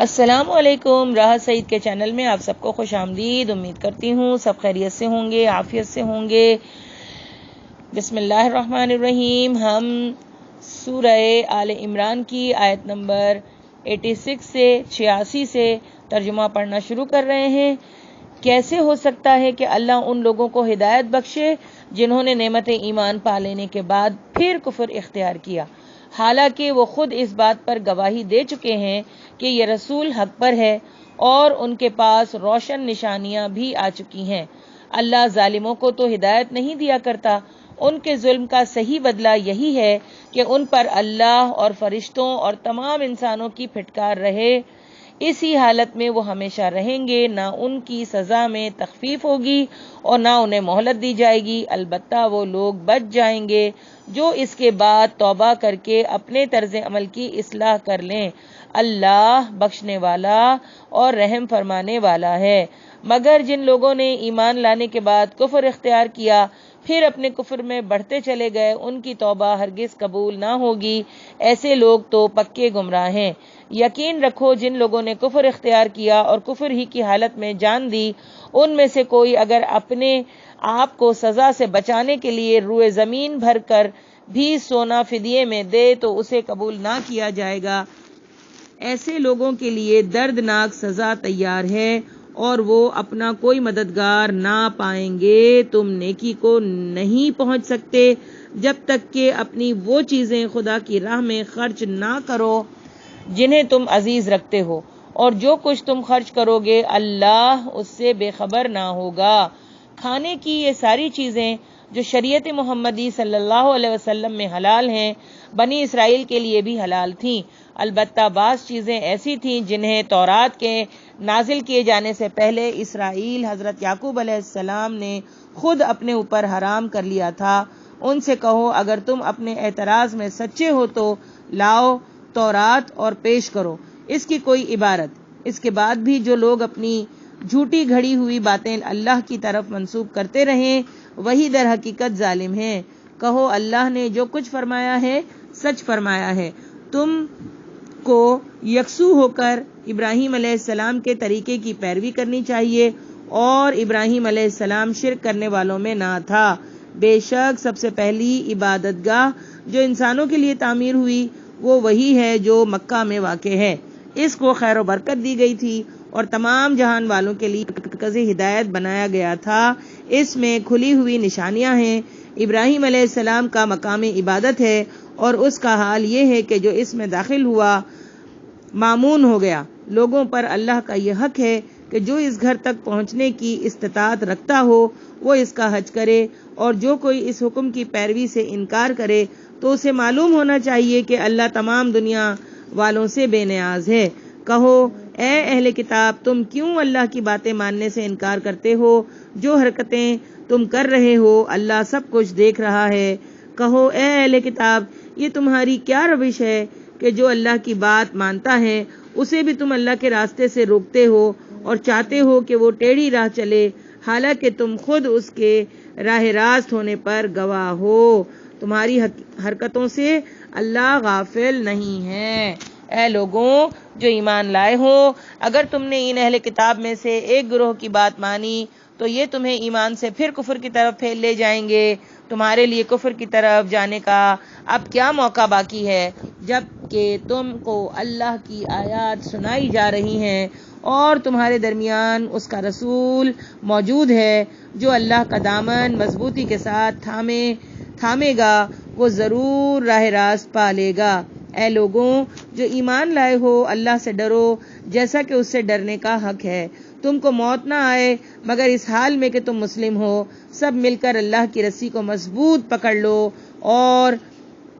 السلام علیکم، راہ سعید کے چینل میں آپ سب کو خوش آمدید۔ امید کرتی ہوں سب خیریت سے ہوں گے، عافیت سے ہوں گے۔ بسم اللہ الرحمن الرحیم۔ ہم سورہ آل عمران کی آیت نمبر 86 سے 86 سے ترجمہ پڑھنا شروع کر رہے ہیں۔ کیسے ہو سکتا ہے کہ اللہ ان لوگوں کو ہدایت بخشے جنہوں نے نعمت ایمان پا لینے کے بعد پھر کفر اختیار کیا، حالانکہ وہ خود اس بات پر گواہی دے چکے ہیں کہ یہ رسول حق پر ہے اور ان کے پاس روشن نشانیاں بھی آ چکی ہیں۔ اللہ ظالموں کو تو ہدایت نہیں دیا کرتا، ان کے ظلم کا صحیح بدلہ یہی ہے کہ ان پر اللہ اور فرشتوں اور تمام انسانوں کی پھٹکار رہے۔ اسی حالت میں وہ ہمیشہ رہیں گے، نہ ان کی سزا میں تخفیف ہوگی اور نہ انہیں مہلت دی جائے گی۔ البتہ وہ لوگ بچ جائیں گے جو اس کے بعد توبہ کر کے اپنے طرز عمل کی اصلاح کر لیں۔ اللہ بخشنے والا اور رحم فرمانے والا ہے۔ مگر جن لوگوں نے ایمان لانے کے بعد کفر اختیار کیا پھر اپنے کفر میں بڑھتے چلے گئے، ان کی توبہ ہرگز قبول نہ ہوگی۔ ایسے لوگ تو پکے گمراہ ہیں۔ یقین رکھو جن لوگوں نے کفر اختیار کیا اور کفر ہی کی حالت میں جان دی، ان میں سے کوئی اگر اپنے آپ کو سزا سے بچانے کے لیے روئے زمین بھر کر بھی سونا فدیے میں دے تو اسے قبول نہ کیا جائے گا۔ ایسے لوگوں کے لیے دردناک سزا تیار ہے اور وہ اپنا کوئی مددگار نہ پائیں گے۔ تم نیکی کو نہیں پہنچ سکتے جب تک کہ اپنی وہ چیزیں خدا کی راہ میں خرچ نہ کرو جنہیں تم عزیز رکھتے ہو، اور جو کچھ تم خرچ کرو گے اللہ اس سے بے خبر نہ ہوگا۔ کھانے کی یہ ساری چیزیں جو شریعت محمدی صلی اللہ علیہ وسلم میں حلال ہیں، بنی اسرائیل کے لیے بھی حلال تھیں، البتہ بعض چیزیں ایسی تھیں جنہیں تورات کے نازل کیے جانے سے پہلے اسرائیل حضرت یعقوب علیہ السلام نے خود اپنے اوپر حرام کر لیا تھا۔ ان سے کہو اگر تم اپنے اعتراض میں سچے ہو تو لاؤ تورات اور پیش کرو اس کی کوئی عبارت۔ اس کے بعد بھی جو لوگ اپنی جھوٹی گھڑی ہوئی باتیں اللہ کی طرف منسوب کرتے رہیں وہی در حقیقت ظالم ہیں۔ کہو اللہ نے جو کچھ فرمایا ہے سچ فرمایا ہے۔ تم کو یکسو ہو کر ابراہیم علیہ السلام کے طریقے کی پیروی کرنی چاہیے، اور ابراہیم علیہ السلام شرک کرنے والوں میں نہ تھا۔ بے شک سب سے پہلی عبادت گاہ جو انسانوں کے لیے تعمیر ہوئی وہ وہی ہے جو مکہ میں واقع ہے۔ اس کو خیر و برکت دی گئی تھی اور تمام جہان والوں کے لیے مرکز ہدایت بنایا گیا تھا۔ اس میں کھلی ہوئی نشانیاں ہیں۔ ابراہیم علیہ السلام کا مقام عبادت ہے اور اس کا حال یہ ہے کہ جو اس میں داخل ہوا مامون ہو گیا۔ لوگوں پر اللہ کا یہ حق ہے کہ جو اس گھر تک پہنچنے کی استطاعت رکھتا ہو وہ اس کا حج کرے، اور جو کوئی اس حکم کی پیروی سے انکار کرے تو اسے معلوم ہونا چاہیے کہ اللہ تمام دنیا والوں سے بے نیاز ہے۔ کہو اے اہل کتاب تم کیوں اللہ کی باتیں ماننے سے انکار کرتے ہو؟ جو حرکتیں تم کر رہے ہو اللہ سب کچھ دیکھ رہا ہے۔ کہو اے اہل کتاب یہ تمہاری کیا روش ہے کہ جو اللہ کی بات مانتا ہے اسے بھی تم اللہ کے راستے سے روکتے ہو اور چاہتے ہو کہ وہ ٹیڑھی راہ چلے، حالانکہ تم خود اس کے راہ راست ہونے پر گواہ ہو۔ تمہاری حرکتوں سے اللہ غافل نہیں ہے۔ اے لوگوں جو ایمان لائے ہو، اگر تم نے ان اہل کتاب میں سے ایک گروہ کی بات مانی تو یہ تمہیں ایمان سے پھر کفر کی طرف پھیر لے جائیں گے۔ تمہارے لیے کفر کی طرف جانے کا اب کیا موقع باقی ہے جب کہ تم کو اللہ کی آیات سنائی جا رہی ہیں اور تمہارے درمیان اس کا رسول موجود ہے جو اللہ کا دامن مضبوطی کے ساتھ تھامے گا وہ ضرور راہ راست پا لے گا۔ اے لوگوں جو ایمان لائے ہو اللہ سے ڈرو جیسا کہ اس سے ڈرنے کا حق ہے۔ تم کو موت نہ آئے مگر اس حال میں کہ تم مسلم ہو۔ سب مل کر اللہ کی رسی کو مضبوط پکڑ لو اور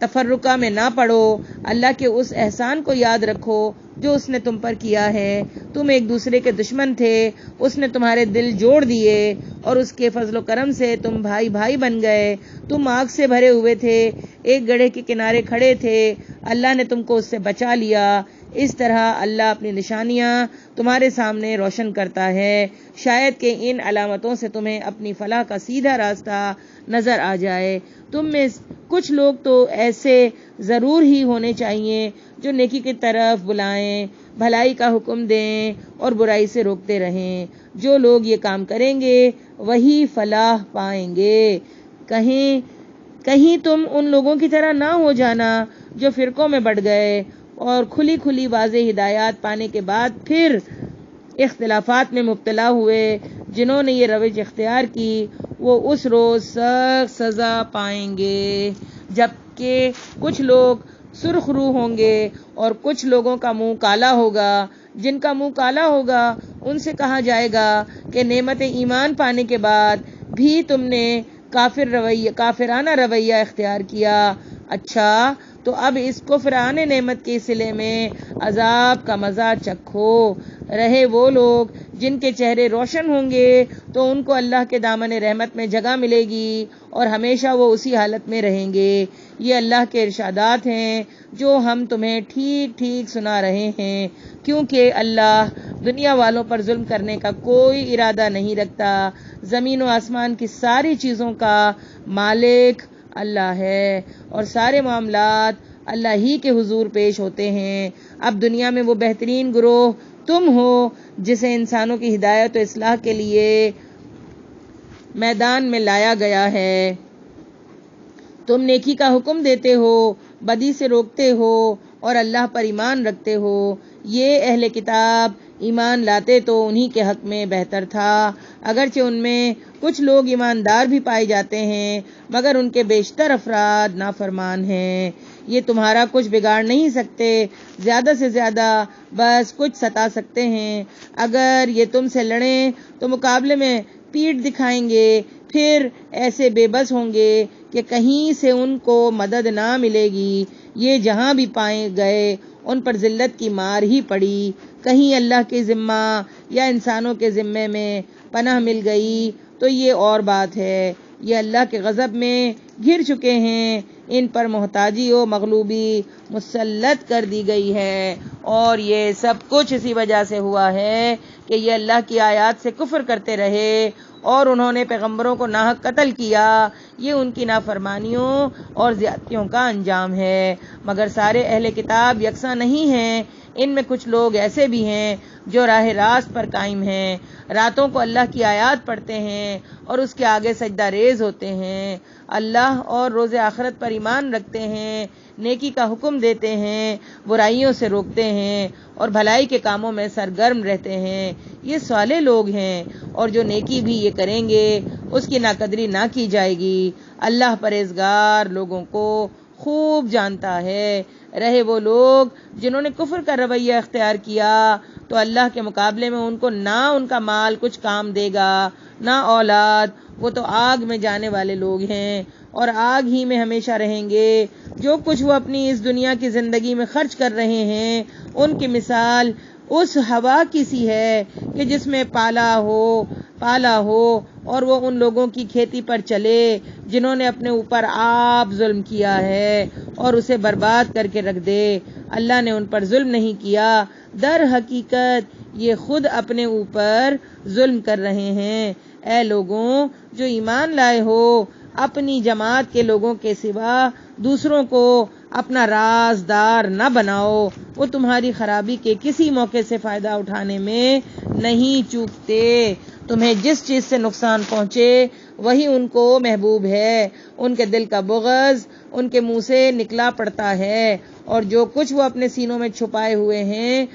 تفرقہ میں نہ پڑو۔ اللہ کے اس احسان کو یاد رکھو جو اس نے تم پر کیا ہے۔ تم ایک دوسرے کے دشمن تھے، اس نے تمہارے دل جوڑ دیے اور اس کے فضل و کرم سے تم بھائی بھائی بن گئے۔ تم آگ سے بھرے ہوئے تھے، ایک گڑھے کے کنارے کھڑے تھے، اللہ نے تم کو اس سے بچا لیا۔ اس طرح اللہ اپنی نشانیاں تمہارے سامنے روشن کرتا ہے، شاید کہ ان علامتوں سے تمہیں اپنی فلاح کا سیدھا راستہ نظر آ جائے۔ تم میں کچھ لوگ تو ایسے ضرور ہی ہونے چاہیے جو نیکی کی طرف بلائیں، بھلائی کا حکم دیں اور برائی سے روکتے رہیں۔ جو لوگ یہ کام کریں گے وہی فلاح پائیں گے۔ کہیں تم ان لوگوں کی طرح نہ ہو جانا جو فرقوں میں بٹ گئے اور کھلی کھلی واضح ہدایات پانے کے بعد پھر اختلافات میں مبتلا ہوئے۔ جنہوں نے یہ روش اختیار کی وہ اس روز سخت سزا پائیں گے، جبکہ کچھ لوگ سرخ رو ہوں گے اور کچھ لوگوں کا منہ کالا ہوگا۔ جن کا منہ کالا ہوگا ان سے کہا جائے گا کہ نعمت ایمان پانے کے بعد بھی تم نے کافرانہ رویہ اختیار کیا۔ اچھا تو اب اس کفرانہ نعمت کے صلے میں عذاب کا مزہ چکھو۔ رہے وہ لوگ جن کے چہرے روشن ہوں گے تو ان کو اللہ کے دامن رحمت میں جگہ ملے گی اور ہمیشہ وہ اسی حالت میں رہیں گے۔ یہ اللہ کے ارشادات ہیں جو ہم تمہیں ٹھیک ٹھیک سنا رہے ہیں، کیونکہ اللہ دنیا والوں پر ظلم کرنے کا کوئی ارادہ نہیں رکھتا۔ زمین و آسمان کی ساری چیزوں کا مالک اللہ ہے اور سارے معاملات اللہ ہی کے حضور پیش ہوتے ہیں۔ اب دنیا میں وہ بہترین گروہ تم ہو جسے انسانوں کی ہدایت و اصلاح کے لیے میدان میں لایا گیا ہے۔ تم نیکی کا حکم دیتے ہو، بدی سے روکتے ہو اور اللہ پر ایمان رکھتے ہو۔ یہ اہل کتاب ایمان لاتے تو انہی کے حق میں بہتر تھا، اگرچہ ان میں کچھ لوگ ایماندار بھی پائے جاتے ہیں مگر ان کے بیشتر افراد نافرمان ہیں۔ یہ تمہارا کچھ بگاڑ نہیں سکتے، زیادہ سے زیادہ بس کچھ ستا سکتے ہیں۔ اگر یہ تم سے لڑیں تو مقابلے میں پیٹھ دکھائیں گے، پھر ایسے بے بس ہوں گے کہ کہیں سے ان کو مدد نہ ملے گی۔ یہ جہاں بھی پائے گئے ان پر ذلت کی مار ہی پڑی۔ کہیں اللہ کے ذمہ یا انسانوں کے ذمے میں پناہ مل گئی تو یہ اور بات ہے۔ یہ اللہ کے غضب میں گھر چکے ہیں، ان پر محتاجی و مغلوبی مسلط کر دی گئی ہے، اور یہ سب کچھ اسی وجہ سے ہوا ہے کہ یہ اللہ کی آیات سے کفر کرتے رہے اور انہوں نے پیغمبروں کو ناحق قتل کیا۔ یہ ان کی نافرمانیوں اور زیادتیوں کا انجام ہے۔ مگر سارے اہل کتاب یکساں نہیں ہیں، ان میں کچھ لوگ ایسے بھی ہیں جو راہ راست پر قائم ہیں، راتوں کو اللہ کی آیات پڑھتے ہیں اور اس کے آگے سجدہ ریز ہوتے ہیں، اللہ اور روز آخرت پر ایمان رکھتے ہیں، نیکی کا حکم دیتے ہیں، برائیوں سے روکتے ہیں اور بھلائی کے کاموں میں سرگرم رہتے ہیں۔ یہ صالح لوگ ہیں، اور جو نیکی بھی یہ کریں گے اس کی ناقدری نہ کی جائے گی۔ اللہ پرہیزگار لوگوں کو خوب جانتا ہے۔ رہے وہ لوگ جنہوں نے کفر کا رویہ اختیار کیا تو اللہ کے مقابلے میں ان کو نہ ان کا مال کچھ کام دے گا نہ اولاد، وہ تو آگ میں جانے والے لوگ ہیں اور آگ ہی میں ہمیشہ رہیں گے۔ جو کچھ وہ اپنی اس دنیا کی زندگی میں خرچ کر رہے ہیں ان کی مثال اس ہوا کی سی ہے کہ جس میں پالا ہو اور وہ ان لوگوں کی کھیتی پر چلے جنہوں نے اپنے اوپر آپ ظلم کیا ہے اور اسے برباد کر کے رکھ دے۔ اللہ نے ان پر ظلم نہیں کیا، در حقیقت یہ خود اپنے اوپر ظلم کر رہے ہیں۔ اے لوگوں جو ایمان لائے ہو، اپنی جماعت کے لوگوں کے سوا دوسروں کو اپنا رازدار نہ بناؤ، وہ تمہاری خرابی کے کسی موقع سے فائدہ اٹھانے میں نہیں چوکتے۔ تمہیں جس چیز سے نقصان پہنچے وہی ان کو محبوب ہے، ان کے دل کا بغض ان کے منہ سے نکلا پڑتا ہے، اور جو کچھ وہ اپنے سینوں میں چھپائے ہوئے ہیں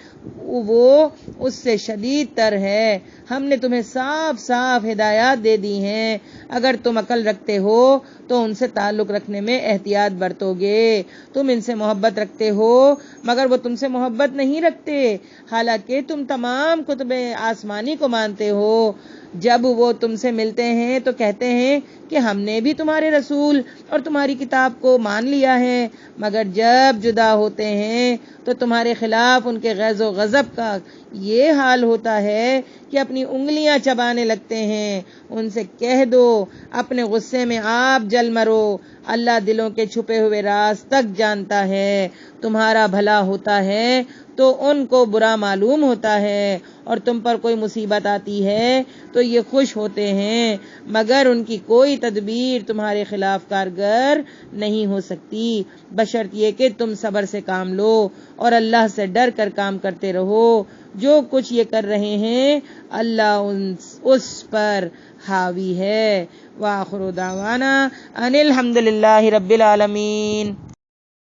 وہ اس سے شدید تر ہے۔ ہم نے تمہیں صاف صاف ہدایات دے دی ہیں، اگر تم عقل رکھتے ہو تو ان سے تعلق رکھنے میں احتیاط برتو گے۔ تم ان سے محبت رکھتے ہو مگر وہ تم سے محبت نہیں رکھتے، حالانکہ تم تمام کتب آسمانی کو مانتے ہو۔ جب وہ تم سے ملتے ہیں تو کہتے ہیں کہ ہم نے بھی تمہارے رسول اور تمہاری کتاب کو مان لیا ہے، مگر جب جدا ہوتے ہیں تو تمہارے خلاف ان کے غیظ و غضب کا یہ حال ہوتا ہے کہ اپنی انگلیاں چبانے لگتے ہیں۔ ان سے کہہ دو اپنے غصے میں آپ جل مرو، اللہ دلوں کے چھپے ہوئے راز تک جانتا ہے، تمہارا بھلا ہوتا ہے تو ان کو برا معلوم ہوتا ہے، اور تم پر کوئی مصیبت آتی ہے تو یہ خوش ہوتے ہیں، مگر ان کی کوئی تدبیر تمہارے خلاف کارگر نہیں ہو سکتی، بشرط یہ کہ تم صبر سے کام لو اور اللہ سے ڈر کر کام کرتے رہو۔ جو کچھ یہ کر رہے ہیں اللہ اس پر حاوی ہے۔ وآخر دعوانا ان الحمد للہ رب العالمین۔